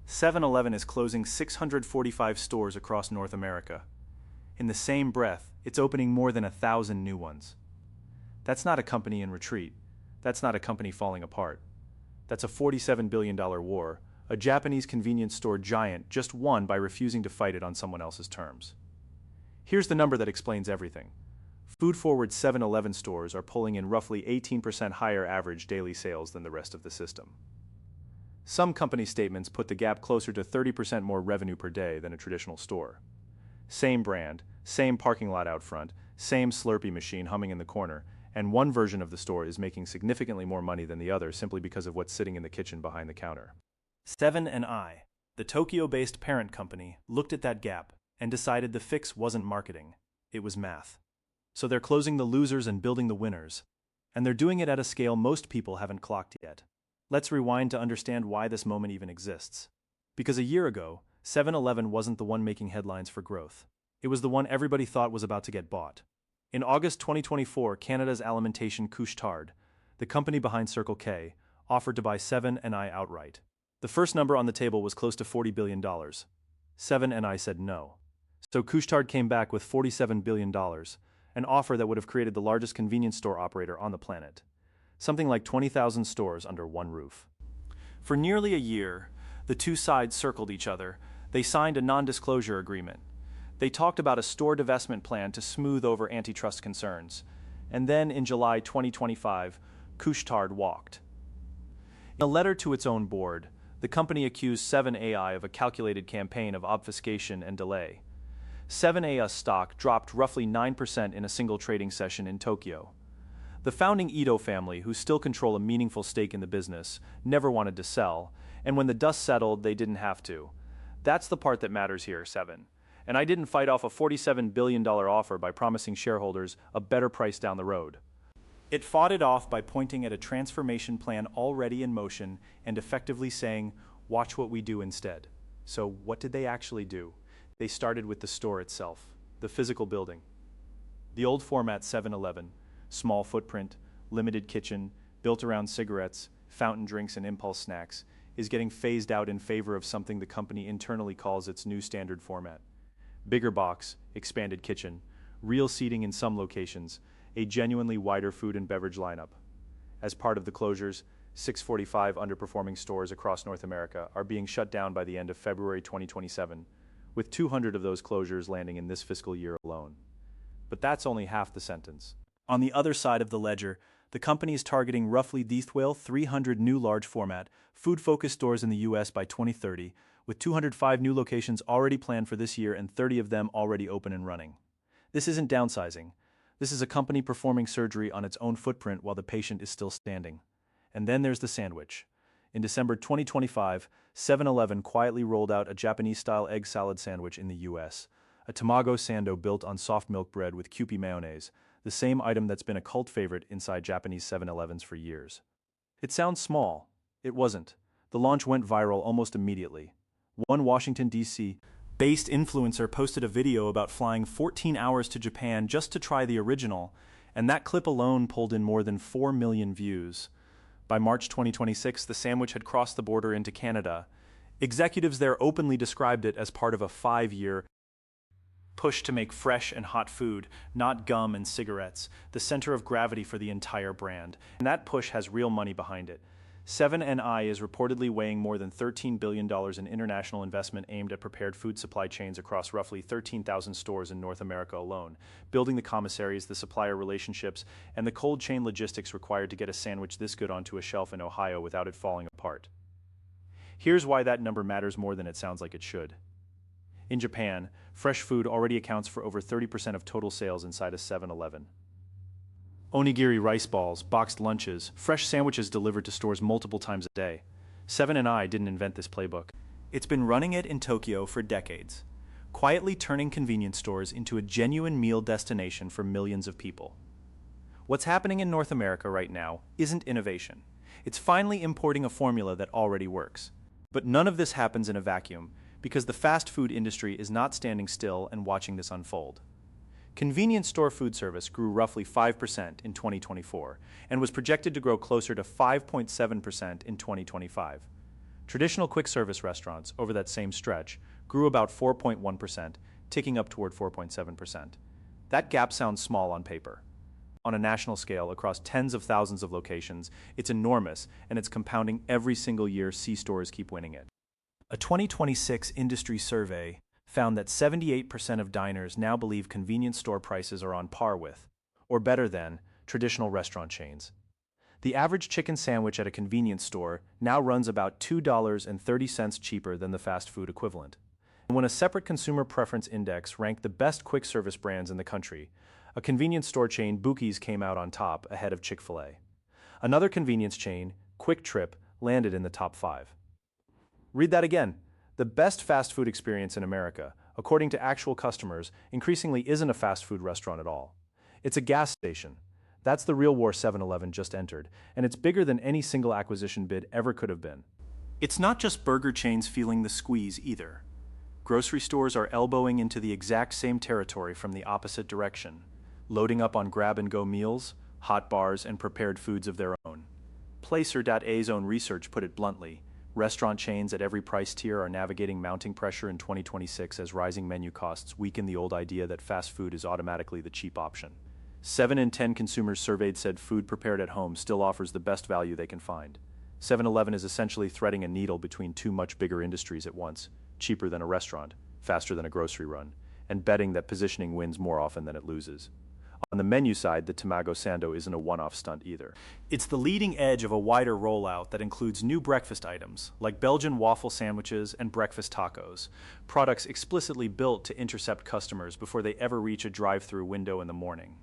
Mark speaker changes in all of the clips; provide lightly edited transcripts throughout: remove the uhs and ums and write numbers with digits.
Speaker 1: 7-Eleven is closing 645 stores across North America. In the same breath, it's opening more than 1,000 new ones. That's not a company in retreat. That's not a company falling apart. That's a $47 billion war, a Japanese convenience store giant just won by refusing to fight it on someone else's terms. Here's the number that explains everything. Food-forward 7-Eleven stores are pulling in roughly 18% higher average daily sales than the rest of the system. Some company statements put the gap closer to 30% more revenue per day than a traditional store. Same brand, same parking lot out front, same Slurpee machine humming in the corner, and one version of the store is making significantly more money than the other simply because of what's sitting in the kitchen behind the counter. 7-I, the Tokyo-based parent company, looked at that gap and decided the fix wasn't marketing, it was math. So they're closing the losers and building the winners. And they're doing it at a scale most people haven't clocked yet. Let's rewind to understand why this moment even exists. Because a year ago, 7-Eleven wasn't the one making headlines for growth. It was the one everybody thought was about to get bought. In August 2024, Canada's alimentation Couche-Tard, the company behind Circle K, offered to buy 7-I outright. The first number on the table was close to $40 billion. 7-I said no. So Couche-Tard came back with $47 billion, an offer that would have created the largest convenience store operator on the planet. Something like 20,000 stores under one roof. For nearly a year, the two sides circled each other. They signed a non-disclosure agreement. They talked about a store divestment plan to smooth over antitrust concerns. And then in July 2025, Couche-Tard walked. In a letter to its own board, the company accused 7-AI of a calculated campaign of obfuscation and delay. 7-AI stock dropped roughly 9% in a single trading session in Tokyo. The founding Ito family, who still control a meaningful stake in the business, never wanted to sell, and when the dust settled, they didn't have to. That's the part that matters here, 7. And I didn't fight off a $47 billion offer by promising shareholders a better price down the road. It fought it off by pointing at a transformation plan already in motion and effectively saying, watch what we do instead. So what did they actually do? They started with the store itself, the physical building. The old format 7-Eleven, small footprint, limited kitchen, built around cigarettes, fountain drinks and impulse snacks, is getting phased out in favor of something the company internally calls its new standard format. Bigger box, expanded kitchen, real seating in some locations, a genuinely wider food and beverage lineup. As part of the closures, 645 underperforming stores across North America are being shut down by the end of February 2027, with 200 of those closures landing in this fiscal year alone. But that's only half the sentence. On the other side of the ledger, the company is targeting roughly 300 new large-format, food-focused stores in the U.S. by 2030, with 205 new locations already planned for this year and 30 of them already open and running. This isn't downsizing. This is a company performing surgery on its own footprint while the patient is still standing. And then there's the sandwich. In December 2025, 7-Eleven quietly rolled out a Japanese-style egg salad sandwich in the U.S., a tamago sando built on soft milk bread with Kewpie mayonnaise, the same item that's been a cult favorite inside Japanese 7-Elevens for years. It sounds small. It wasn't. The launch went viral almost immediately. One Washington, D.C. based influencer posted a video about flying 14 hours to Japan just to try the original, and that clip alone pulled in more than 4 million views. By March 2026, the sandwich had crossed the border into Canada. Executives there openly described it as part of a 5-year push to make fresh and hot food, not gum and cigarettes, the center of gravity for the entire brand. And that push has real money behind it. 7-I is reportedly weighing more than $13 billion in international investment aimed at prepared food supply chains across roughly 13,000 stores in North America alone, building the commissaries, the supplier relationships, and the cold chain logistics required to get a sandwich this good onto a shelf in Ohio without it falling apart. Here's why that number matters more than it sounds like it should. In Japan, fresh food already accounts for over 30% of total sales inside a 7-Eleven. Onigiri rice balls, boxed lunches, fresh sandwiches delivered to stores multiple times a day. 7-I didn't invent this playbook. It's been running it in Tokyo for decades, quietly turning convenience stores into a genuine meal destination for millions of people. What's happening in North America right now isn't innovation. It's finally importing a formula that already works. But none of this happens in a vacuum, because the fast food industry is not standing still and watching this unfold. Convenience store food service grew roughly 5% in 2024 and was projected to grow closer to 5.7% in 2025. Traditional quick-service restaurants, over that same stretch, grew about 4.1%, ticking up toward 4.7%. That gap sounds small on paper. On a national scale, across tens of thousands of locations, it's enormous, and it's compounding every single year. C-stores keep winning it. A 2026 industry survey found that 78% of diners now believe convenience store prices are on par with, or better than, traditional restaurant chains. The average chicken sandwich at a convenience store now runs about $2.30 cheaper than the fast food equivalent. And when a separate consumer preference index ranked the best quick-service brands in the country, a convenience store chain, Bookies, came out on top, ahead of Chick-fil-A. Another convenience chain, Quick Trip, landed in the top 5. Read that again. The best fast food experience in America, according to actual customers, increasingly isn't a fast food restaurant at all. It's a gas station. That's the real war 7-Eleven just entered, and it's bigger than any single acquisition bid ever could have been. It's not just burger chains feeling the squeeze either. Grocery stores are elbowing into the exact same territory from the opposite direction, loading up on grab-and-go meals, hot bars, and prepared foods of their own. Placer.a's own research put it bluntly: restaurant chains at every price tier are navigating mounting pressure in 2026 as rising menu costs weaken the old idea that fast food is automatically the cheap option. 7 in 10 consumers surveyed said food prepared at home still offers the best value they can find. 7-Eleven is essentially threading a needle between two much bigger industries at once: cheaper than a restaurant, faster than a grocery run, and betting that positioning wins more often than it loses. On the menu side, the Tamago Sando isn't a one-off stunt either. It's the leading edge of a wider rollout that includes new breakfast items, like Belgian waffle sandwiches and breakfast tacos, products explicitly built to intercept customers before they ever reach a drive-through window in the morning.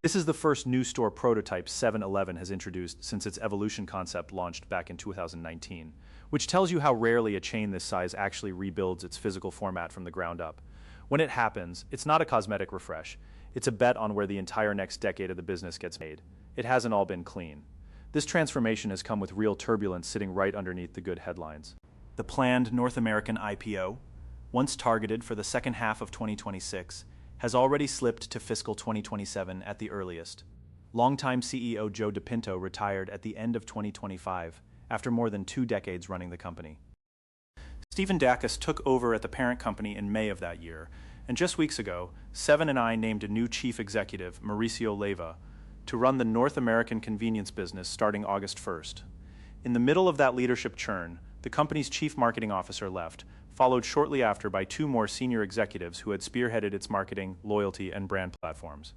Speaker 1: This is the first new store prototype 7-Eleven has introduced since its Evolution concept launched back in 2019, which tells you how rarely a chain this size actually rebuilds its physical format from the ground up. When it happens, it's not a cosmetic refresh. It's a bet on where the entire next decade of the business gets made. It hasn't all been clean. This transformation has come with real turbulence sitting right underneath the good headlines. The planned North American IPO, once targeted for the second half of 2026, has already slipped to fiscal 2027 at the earliest. Longtime CEO Joe DePinto retired at the end of 2025 after more than 2 decades running the company. Stephen Dacus took over at the parent company in May of that year, and just weeks ago, Seven & i named a new chief executive, Mauricio Leyva, to run the North American convenience business starting August 1st. In the middle of that leadership churn, the company's chief marketing officer left, followed shortly after by 2 more senior executives who had spearheaded its marketing, loyalty, and brand platforms.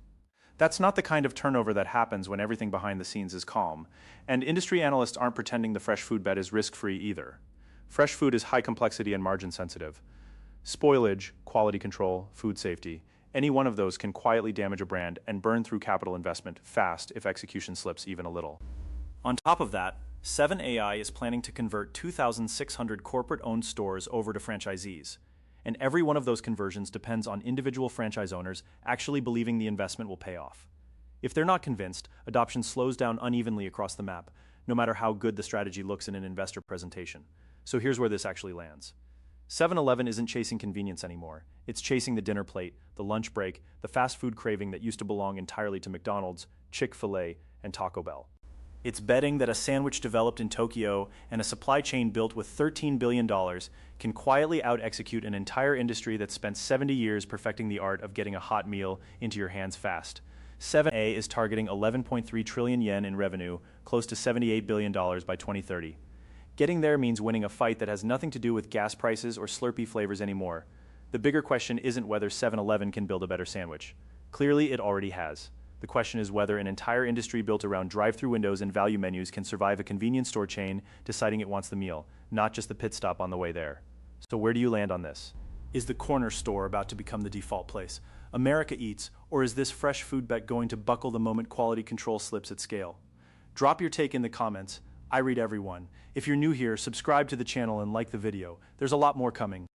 Speaker 1: That's not the kind of turnover that happens when everything behind the scenes is calm, and industry analysts aren't pretending the fresh food bet is risk-free either. Fresh food is high complexity and margin sensitive. Spoilage, quality control, food safety, any one of those can quietly damage a brand and burn through capital investment fast if execution slips even a little. On top of that, 7AI is planning to convert 2,600 corporate-owned stores over to franchisees, and every one of those conversions depends on individual franchise owners actually believing the investment will pay off. If they're not convinced, adoption slows down unevenly across the map, no matter how good the strategy looks in an investor presentation. So here's where this actually lands. 7-Eleven isn't chasing convenience anymore. It's chasing the dinner plate, the lunch break, the fast food craving that used to belong entirely to McDonald's, Chick-fil-A, and Taco Bell. It's betting that a sandwich developed in Tokyo and a supply chain built with $13 billion can quietly out-execute an entire industry that spent 70 years perfecting the art of getting a hot meal into your hands fast. 7A is targeting 11.3 trillion yen in revenue, close to $78 billion by 2030. Getting there means winning a fight that has nothing to do with gas prices or Slurpee flavors anymore. The bigger question isn't whether 7-Eleven can build a better sandwich. Clearly, it already has. The question is whether an entire industry built around drive-through windows and value menus can survive a convenience store chain deciding it wants the meal, not just the pit stop on the way there. So where do you land on this? Is the corner store about to become the default place America eats, or is this fresh food bet going to buckle the moment quality control slips at scale? Drop your take in the comments. I read everyone. If you're new here, subscribe to the channel and like the video. There's a lot more coming.